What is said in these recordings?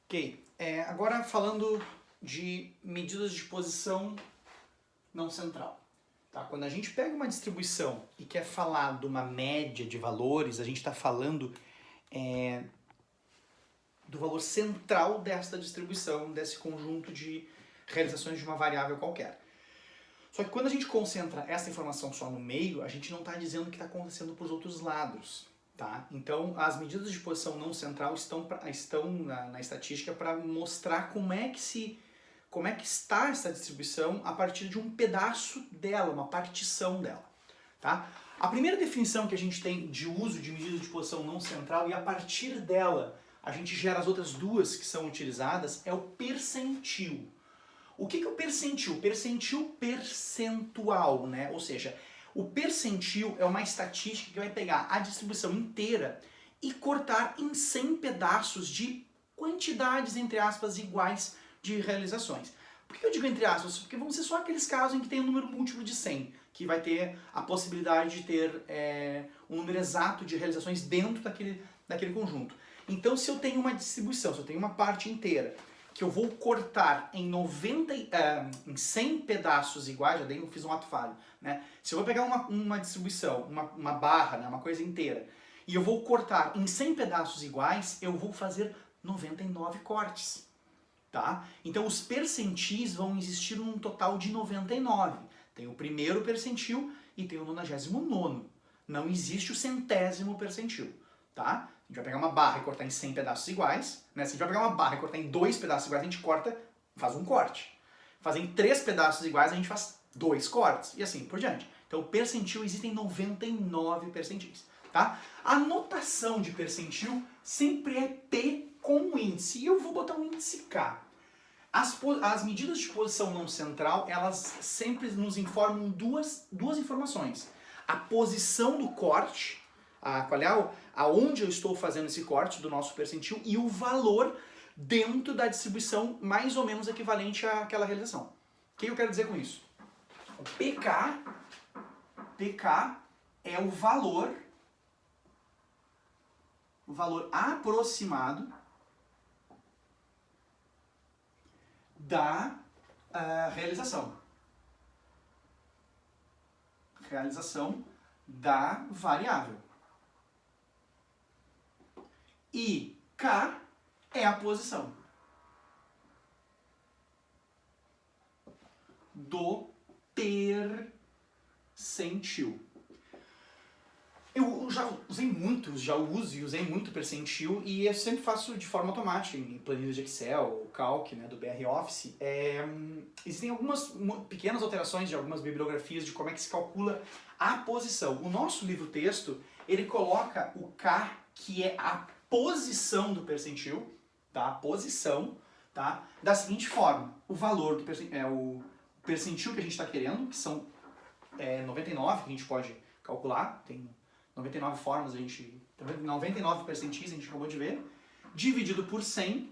Ok, agora falando de medidas de posição não central. Tá? Quando a gente pega uma distribuição e quer falar de uma média de valores, a gente está falando do valor central desta distribuição, desse conjunto de realizações de uma variável qualquer. Só que quando a gente concentra essa informação só no meio, a gente não está dizendo o que está acontecendo para os outros lados. Tá? Então, as medidas de posição não central estão na estatística para mostrar como é que está essa distribuição a partir de um pedaço dela, uma partição dela. Tá? A primeira definição que a gente tem de uso de medida de posição não central, e a partir dela a gente gera as outras duas que são utilizadas, é o percentil. O que é o percentil? Percentil percentual, né? Ou seja, o percentil é uma estatística que vai pegar a distribuição inteira e cortar em 100 pedaços de quantidades, entre aspas, iguais de realizações. Por que eu digo entre aspas? Porque vão ser só aqueles casos em que tem um número múltiplo de 100, que vai ter a possibilidade de ter um número exato de realizações dentro daquele conjunto. Então, se eu tenho uma distribuição, se eu tenho uma parte inteira, que eu vou cortar em 100 pedaços iguais, fiz um ato falho, né? Se eu vou pegar uma distribuição, uma barra, né, uma coisa inteira, e eu vou cortar em 100 pedaços iguais, eu vou fazer 99 cortes, tá? Então os percentis vão existir num total de 99. Tem o primeiro percentil e tem o 99º. Não existe o 100º percentil, tá? A gente vai pegar uma barra e cortar em 100 pedaços iguais, né? Se a gente vai pegar uma barra e cortar em 2 pedaços iguais, a gente faz um corte. Fazer em 3 pedaços iguais, a gente faz 2 cortes, e assim por diante. Então, percentil, existem 99 percentis, tá? A notação de percentil sempre é P com um índice, e eu vou botar um índice K. As medidas de posição não central, elas sempre nos informam duas informações. A posição do corte, aonde eu estou fazendo esse corte do nosso percentil, e o valor dentro da distribuição mais ou menos equivalente àquela realização. O que eu quero dizer com isso? O PK é o valor aproximado da realização da variável. E K é a posição do percentil. Eu já usei muito percentil, e eu sempre faço de forma automática, em planilhas de Excel, Calc, né, do BR Office. Existem algumas pequenas alterações de algumas bibliografias de como é que se calcula a posição. O nosso livro-texto, ele coloca o K, que é a posição do percentil, tá? A posição, tá? Da seguinte forma: o valor do percentil que a gente está querendo, que são 99, que a gente pode calcular, tem 99 formas, 99 percentis, a gente acabou de ver, dividido por 100,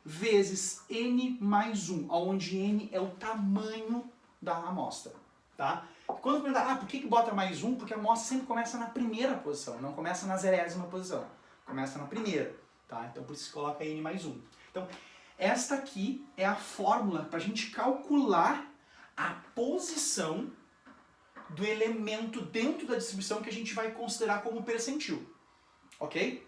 vezes n mais 1, onde n é o tamanho da amostra, tá? Quando perguntar, por que bota mais 1? Porque a amostra sempre começa na primeira posição, não começa na 0ª posição, começa na primeira, tá? Então por isso se coloca n mais 1. Então, esta aqui é a fórmula para a gente calcular a posição do elemento dentro da distribuição que a gente vai considerar como percentil, ok?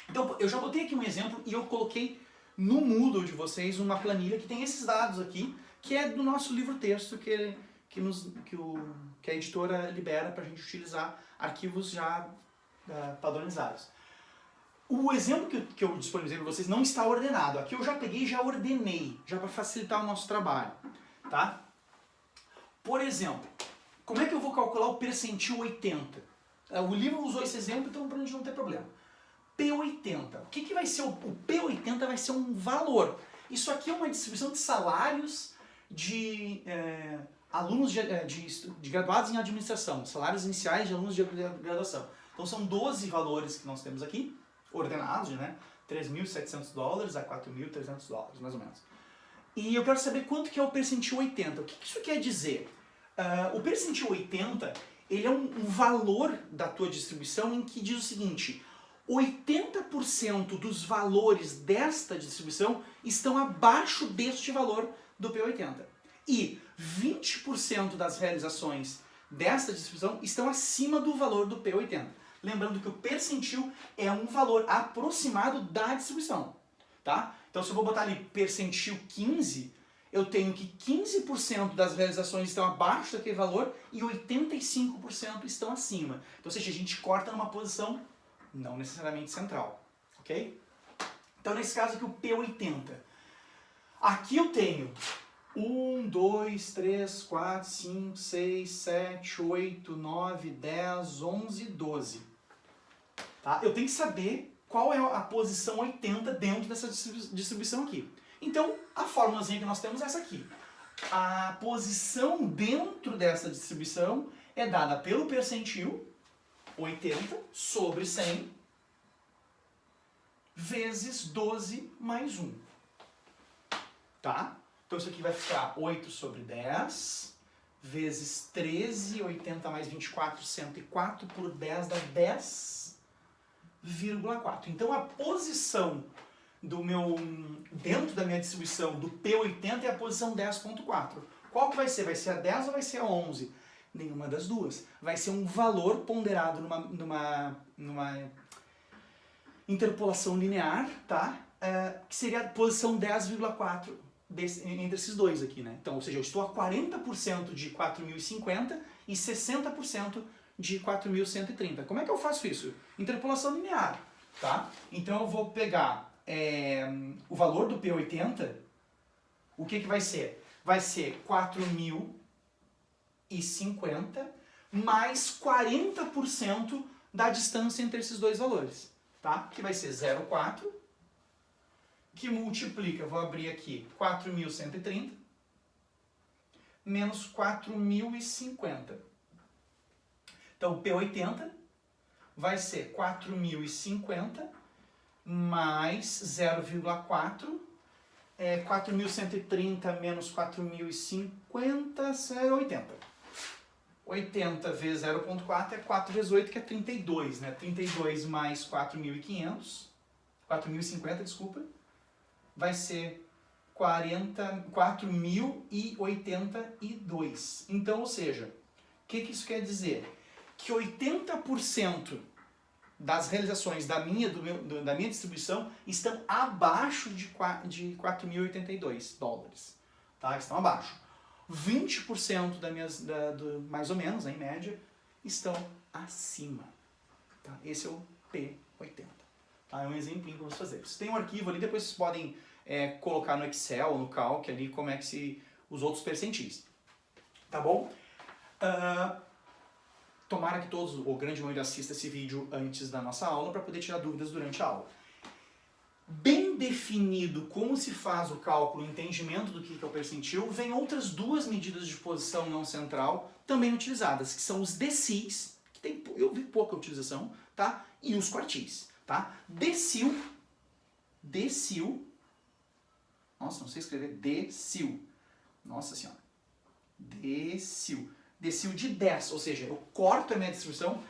Então, eu já botei aqui um exemplo e eu coloquei no Moodle de vocês uma planilha que tem esses dados aqui, que é do nosso livro-texto que a editora libera para a gente utilizar arquivos já padronizados. O exemplo que eu disponibilizei para vocês não está ordenado. Aqui eu já peguei e já ordenei, já para facilitar o nosso trabalho, tá? Por exemplo, como é que eu vou calcular o percentil 80? O livro usou esse exemplo, então para a gente não ter problema. P80. O que vai ser o P80? Vai ser um valor. Isso aqui é uma distribuição de salários de alunos de graduados em administração, salários iniciais de alunos de graduação. Então são 12 valores que nós temos aqui, ordenados, né? $3.700 a $4.300, mais ou menos. E eu quero saber quanto que é o percentil 80. O que isso quer dizer? O percentil 80, ele é um valor da tua distribuição em que diz o seguinte: 80% dos valores desta distribuição estão abaixo deste valor do P80. E 20% das realizações desta distribuição estão acima do valor do P80. Lembrando que o percentil é um valor aproximado da distribuição, tá? Então se eu vou botar ali percentil 15, eu tenho que 15% das realizações estão abaixo daquele valor e 85% estão acima. Então, ou seja, a gente corta numa posição não necessariamente central, ok? Então nesse caso aqui o P80. Aqui eu tenho 1, 2, 3, 4, 5, 6, 7, 8, 9, 10, 11, 12. Tá? Eu tenho que saber qual é a posição 80 dentro dessa distribuição aqui. Então, a formulazinha que nós temos é essa aqui. A posição dentro dessa distribuição é dada pelo percentil, 80 sobre 100, vezes 12 mais 1. Tá? Então isso aqui vai ficar 8 sobre 10, vezes 13, 80 mais 24, 104, por 10 dá 10,4. Então a posição dentro da minha distribuição do P80 é a posição 10.4. Qual que vai ser? Vai ser a 10 ou vai ser a 11? Nenhuma das duas. Vai ser um valor ponderado numa interpolação linear, tá? Que seria a posição 10,4 entre esses dois aqui, né? Então, ou seja, eu estou a 40% de 4.050 e 60% de 4.130. Como é que eu faço isso? Interpolação linear, tá? Então eu vou pegar o valor do P80, o que vai ser? Vai ser 4.050 mais 40% da distância entre esses dois valores, tá? Que vai ser 0,4, que multiplica, vou abrir aqui, 4.130 menos 4.050. Então, o P80 vai ser 4.050 mais 0,4, 4.130 menos 4.050, 0,80. 80 vezes 0,4 é 4 vezes 8, que é 32, né? 32 mais 4.500, 4.050, desculpa, vai ser 4.082. Então, ou seja, o que isso quer dizer? Que 80% das realizações da minha distribuição estão abaixo de 4.082 dólares. Tá? Estão abaixo. 20% mais ou menos, em média, estão acima. Tá? Esse é o P80. Tá? É um exemplinho para vocês fazerem. Vocês têm um arquivo ali, depois vocês podem colocar no Excel, no Calc, ali, como é que os outros percentis. Tá bom? Tomara que todos, ou grande maioria, assista esse vídeo antes da nossa aula para poder tirar dúvidas durante a aula. Bem definido como se faz o cálculo, o entendimento do que é o percentil, vem outras duas medidas de posição não central também utilizadas, que são os decis, que eu vi pouca utilização, tá? E os quartis, tá? Decil, nossa, não sei escrever, decil, nossa senhora, decil de 10, ou seja, eu corto a minha distribuição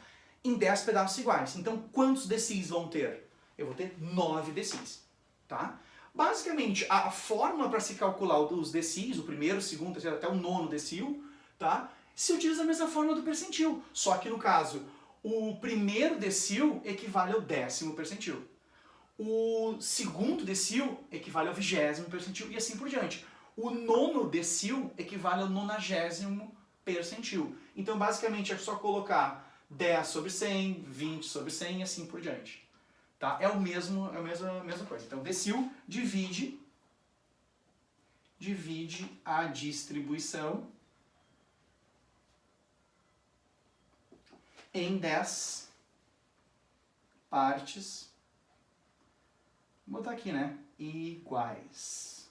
em 10 pedaços iguais. Então, quantos decis vão ter? Eu vou ter 9 decis, tá? Basicamente, a fórmula para se calcular os decis, o primeiro, o segundo, terceiro, até o nono decil, tá? Se utiliza a mesma fórmula do percentil, só que no caso, o primeiro decil equivale ao 10º percentil. O segundo decil equivale ao 20º percentil e assim por diante. O nono decil equivale ao 90º percentil. Então, basicamente, é só colocar 10 sobre 100, 20 sobre 100 e assim por diante. Tá? É a mesma coisa. Então, decil divide a distribuição em 10 partes, vou botar aqui, né? Iguais.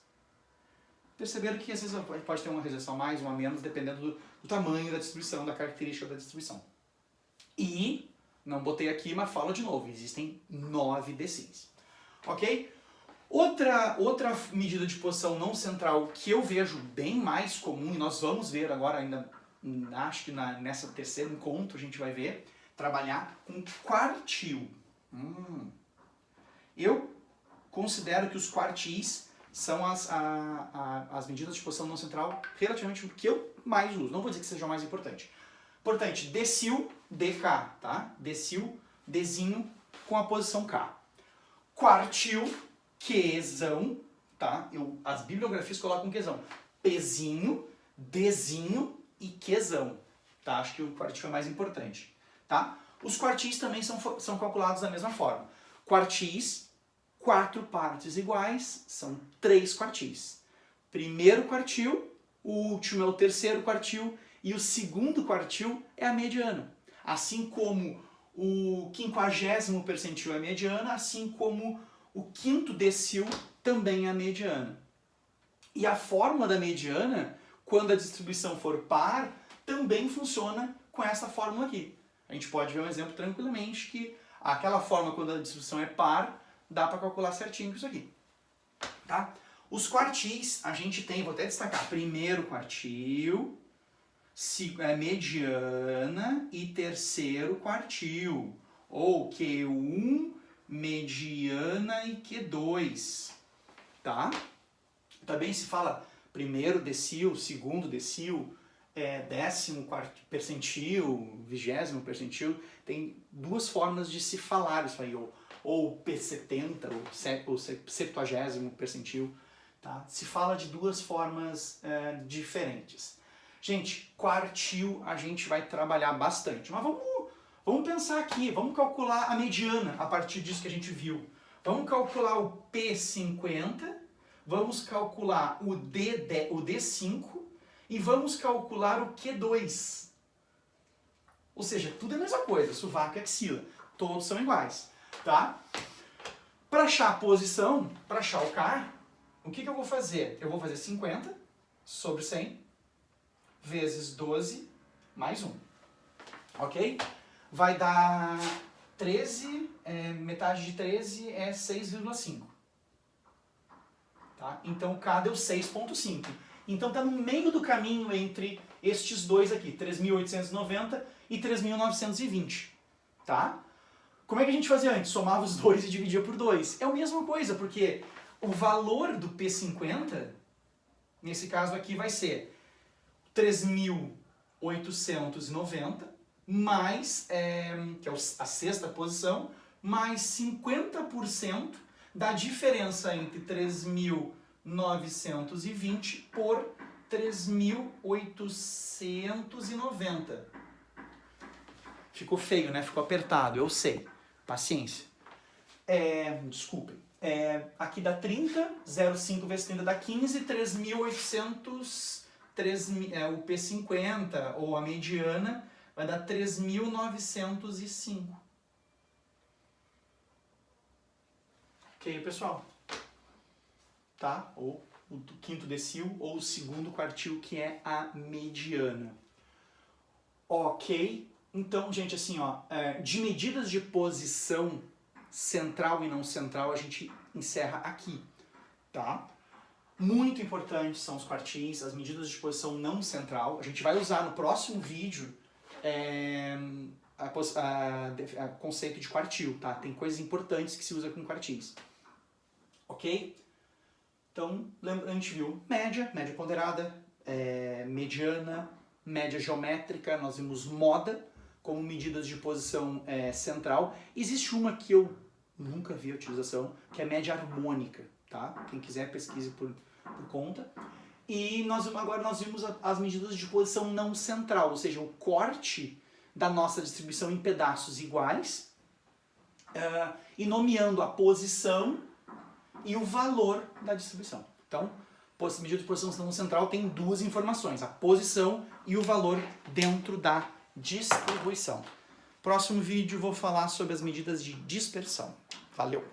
Perceberam que às vezes pode ter uma realização a mais, uma a menos, dependendo do tamanho da distribuição, da característica da distribuição. E, não botei aqui, mas falo de novo, existem 9 decis. Ok? Outra medida de posição não central que eu vejo bem mais comum, e nós vamos ver agora ainda, acho que nessa terceiro encontro a gente vai ver, trabalhar com quartil. Eu considero que os quartis são as medidas de posição não central relativamente que eu mais uso. Não vou dizer que seja o mais importante. Importante, decil, dk, tá? Decil, dzinho com a posição k. Quartil, qzão, tá? As bibliografias colocam qzão. Pzinho, dzinho e qzão, tá? Acho que o quartil é mais importante, tá? Os quartis também são calculados da mesma forma. Quartis, 4 partes iguais, são 3 quartis. Primeiro quartil, o último é o terceiro quartil e o segundo quartil é a mediana. Assim como o 50º percentil é a mediana, assim como o 5º decil também é a mediana. E a fórmula da mediana, quando a distribuição for par, também funciona com essa fórmula aqui. A gente pode ver um exemplo tranquilamente que aquela fórmula, quando a distribuição é par, dá para calcular certinho com isso aqui. Tá? Os quartis, a gente tem, vou até destacar, primeiro quartil, mediana e terceiro quartil. Ou Q1, mediana e Q2. Tá? Também se fala primeiro decil, segundo decil, 10º percentil, 20º percentil. Tem duas formas de se falar isso aí, ou P70, ou 70º percentil, tá? Se fala de duas formas diferentes. Gente, quartil a gente vai trabalhar bastante, mas vamos pensar aqui, vamos calcular a mediana a partir disso que a gente viu. Vamos calcular o P50, vamos calcular o D5 e vamos calcular o Q2. Ou seja, tudo é a mesma coisa, sovaco e axila, todos são iguais. Tá? Para achar a posição, para achar o K, o que eu vou fazer? Eu vou fazer 50 sobre 100 vezes 12 mais 1. Ok? Vai dar 13, metade de 13 é 6,5. Tá? Então o K deu 6,5. Então está no meio do caminho entre estes dois aqui, 3.890 e 3.920. Tá? Como é que a gente fazia antes? Somava os dois e dividia por 2. É a mesma coisa, porque o valor do P50, nesse caso aqui, vai ser 3.890, mais, que é a sexta posição, mais 50% da diferença entre 3.920 por 3.890. Ficou feio, né? Ficou apertado, eu sei. Paciência. Desculpem. Aqui dá 30, 0,5 vezes 30 dá 15, 3.800, o P50, ou a mediana, vai dar 3.905. Ok, pessoal? Tá? Ou o quinto decil, ou o segundo quartil, que é a mediana. Ok? Então, gente, assim, de medidas de posição central e não central, a gente encerra aqui, tá? Muito importantes são os quartis, as medidas de posição não central. A gente vai usar no próximo vídeo o conceito de quartil, tá? Tem coisas importantes que se usa com quartis. Ok? Então, a gente viu média ponderada, mediana, média geométrica, nós vimos moda como medidas de posição central. Existe uma que eu nunca vi a utilização, que é média harmônica, tá? Quem quiser pesquise por conta. E agora nós vimos as medidas de posição não central, ou seja, o corte da nossa distribuição em pedaços iguais, e nomeando a posição e o valor da distribuição. Então, medida de posição não central tem duas informações, a posição e o valor dentro da distribuição. Próximo vídeo vou falar sobre as medidas de dispersão. Valeu!